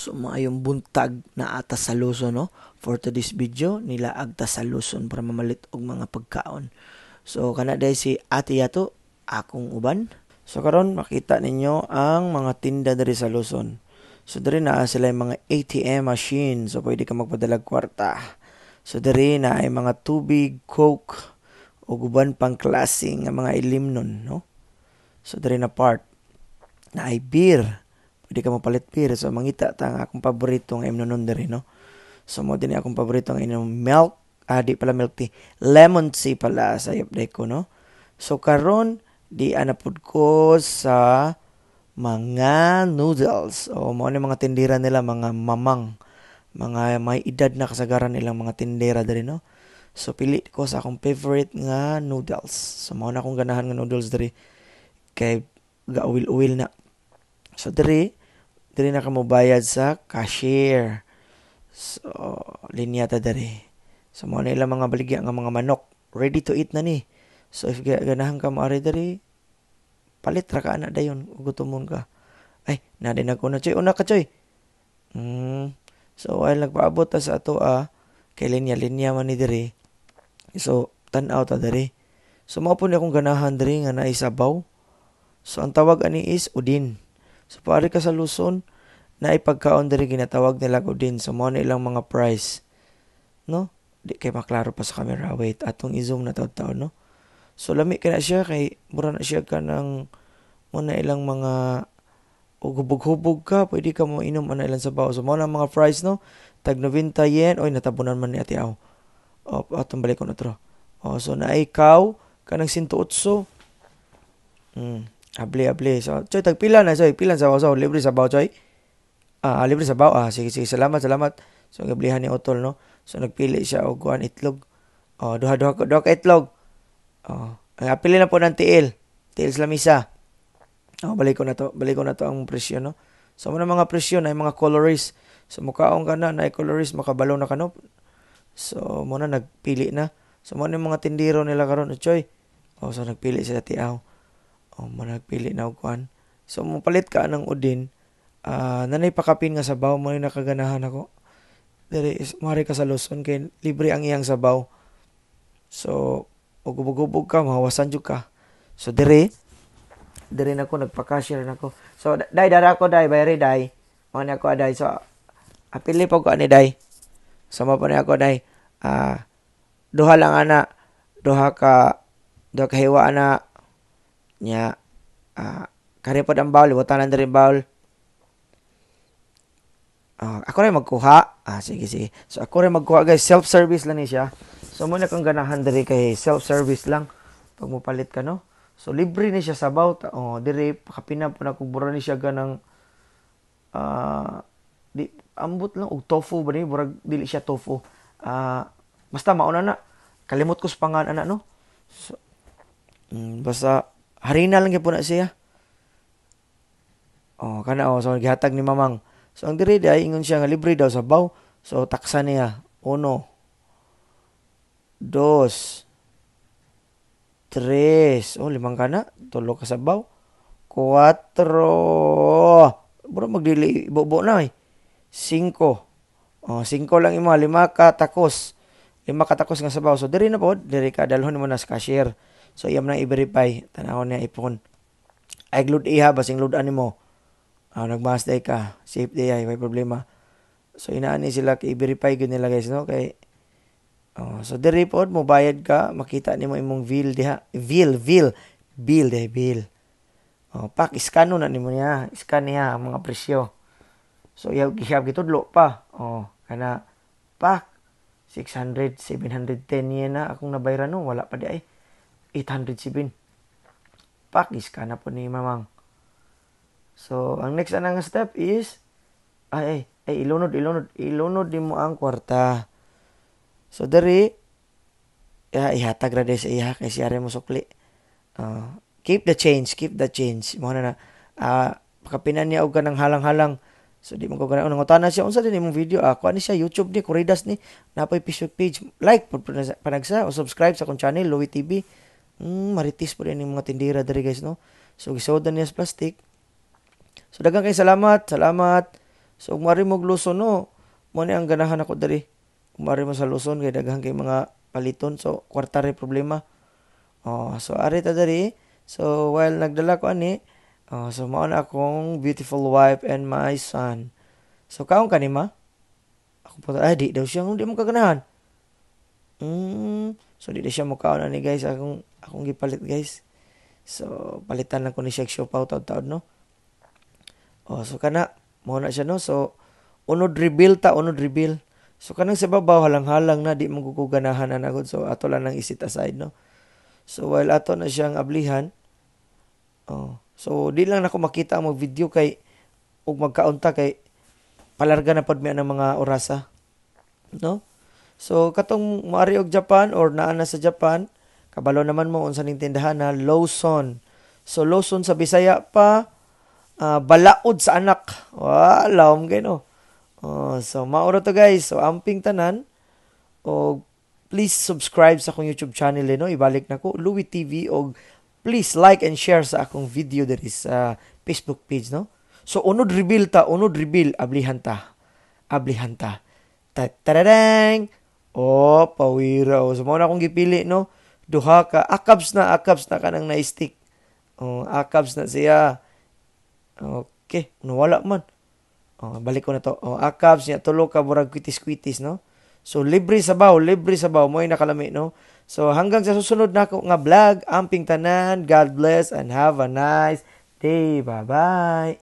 So maayong buntag na ata sa Luzon, no? For today's video, nila agta sa Luzon para mamalit og mga pagkaon. So kana dahil si Ate Yato, akong uban. So karon makita ninyo ang mga tinda diri sa Luzon. So diri na sila yung mga ATM machine. So pwede ka magpadala kwarta. So diri na ay mga tubig, coke, o guban pang klase nga mga ilim nun, no? So diri na part na ay beer. Pwede ka mapalit beer. So mangita ta nga akong paborito nga imnonon diri, no? So mo din akong paborito nga inom milk, di pala milk tea. Lemon tea pala sa yapday ko, no? So karon di anapod ko sa mga noodles. O mo ni mga tindera nila, mga mamang, mga may edad na kasagaran nilang mga tindera diri, no? So pili ko sa akong favorite nga noodles. So mo na akong ganahan nga noodles diri kay gauwil-uwil na. So diri na ka mo bayad sa cashier. So linya ta diri. So mo na ilang mga baligya nga mga manok, ready to eat na ni. So if ganahan ka mo ari diri, palit ra ka ana dayon ug gutomon ka. Ay, na din ako na choy, una ka choy. So while nagpaabot ta sa ato kay linya man ni diri. So tan-aw ta diri. So mao po ni akong ganahan diri nga naay sabaw. So ang tawag ani is udin. So pare ka sa Luzon, na ipagkaon diri ginatawag nila udin. So mao na ilang mga price, no? Di kay maklaro pa sa camera. Wait, atong i-zoom na taon, no? So lami ka na siya kay mura na siya ka ng muna ilang mga hubog-hubog ka, pwede ka mo inom ana ilang sabaw. So mao na mga price, no? Tag 90 yen. Oy, natabunan man ni Ate Aw. Atong balik ko na tro. So na ikaw kanang 108. Abli. So, choy, tagpila na, choy. Pilan sabaw, so, libre sabaw, choy. Libre sabaw. Sige. Salamat. So, gablihan ni Otol, no? So, nagpili siya og kuan itlog. Duha ka itlog. Pili na po ng tiil. Tiil sa lamisa. Balik ko na to ang presyo, no? So, muna mga presyo na mga colorist. So, mukaong ka na colorist, makabalo na ka, no? So, muna nagpili na. So, muna yung mga tindiro nila karon, choy. So, nagpili sila tiaw. Managpili na og kuan. So, mupalit ka ng udin. Nanay pakapin nga sabaw, mo yung nakaganahan ako. Dere, mari ka sa Luzon, kay libre ang iyang sabaw. So, ugubog-ubog ka, mahawasan jud ka. So, dere na ko, nagpa-cashier na ko. So, dara ko, bayari, Mga ni ako, So, apili po ko ani, Sama pa ni ako, duha lang, ana. Duha ka hiwa, ana. Nya kare pod ang bowl, ibotanan diri bowl. Ako rin magkuha. Sige. So ako rin magkuha, guys. Self-service lang ni siya. So muna kang ganahan diri kay self-service lang pag mo palit ka, no? So libre ni siya sabaw. Diri pakapina po na kubura ni siya ganang di ambot lang og tofu ba ni, burag dili siya tofu. Basta mauna na. Kalimot ko sa pangan ana, no? So basta harina lang po na siya. So gihatag ni mamang. So ang diri ay ingon siya nga libre daw sabaw. So taksa niya 1 2 3. Limang kana, 3 ka sabaw. 4. Bro magdili bobo na 5. 5 lang imo, 5 ka takos. 5 ka takos nga sabaw. So diri na pod, diri ka dalhon mo na sa cashier. So, iyam na i-verify. Tanawon niya ipon. Ay, load iha. Basing loadan mo. Nagmas day ka. Safe day ay. May problema. So, inaani sila. I-verify yun nila, guys, no? Kay, so, the report mo, bayad ka. Makita ni mo imong bill diha. Bill. Pak, iskano na ni mo niya. Iskan niya ang mga presyo. So, ihab gitudlo pa. Kana, pak, 600, 710 yen na akong nabayran, no? Wala pa di ay. 807. Pakis ka na po ni mamang. So, ang next anang step is ilunod din mo ang kwarta. So, dari ihatag ra sa iya kay siya mo sukli. Keep the change. Mo na pakapinan niya og kanang halang-halang. So, di mo ko ganang ngutana siya unsa din imong video. Kuan ni siya YouTube ni Kuridas ni napay Facebook page. Like panagsa o subscribe sa akong channel Louie TV. Maritis po rin yung mga tindira dari, guys, no? So, gisodan niya sa plastic. So, daghang kay salamat. So kung mari mo og Luzon no, mo ni ang ganahan ako diri. Kung mari mo sa Luzon kay daghan kay mga paliton so kwarta ray problema. So ari ta diri. So while nagdala ko ani, so mao na akong beautiful wife and my son. So kaon kanima? Ako po ay di daw siya di mo kaganahan. So di na siya mo kaon ani guys akong gipalit guys. So palitan lang ko ni siya siopaw taud-taud no. So kana mo na siya no. So unod reveal. So kanang sa babaw halang-halang na di mo guganahan na nagod. So ato lang nang isit aside no. So while ato na siyang ablihan, so di lang nako makita ang video kay ug magkaunta kay palarga na pod mi ang mga orasa. No? So katong moari og Japan or naa na sa Japan, kabalo naman mo unsa ning tindahan na Lawson. So Lawson sa Bisaya pa balaod sa anak. Lawom kay no. So mauro to guys. So amping tanan o please subscribe sa akong YouTube channel no. Ibalik na ko Louie TV og please like and share sa akong video diri sa Facebook page no. So unod reveal ablihan ta. Tararang! Pawira. So, mao na akong gipili, no? Duha ka. Akabs na kanang na-stick. Akabs na siya. Okay. Wala man. Balik ko na to. Akabs niya. Tulo ka, murag kwitis-kwitis, no? So, libre sabaw. Mo ay nakalami, no? So, hanggang sa susunod na ako nga vlog. Amping tanan. God bless and have a nice day. Bye-bye.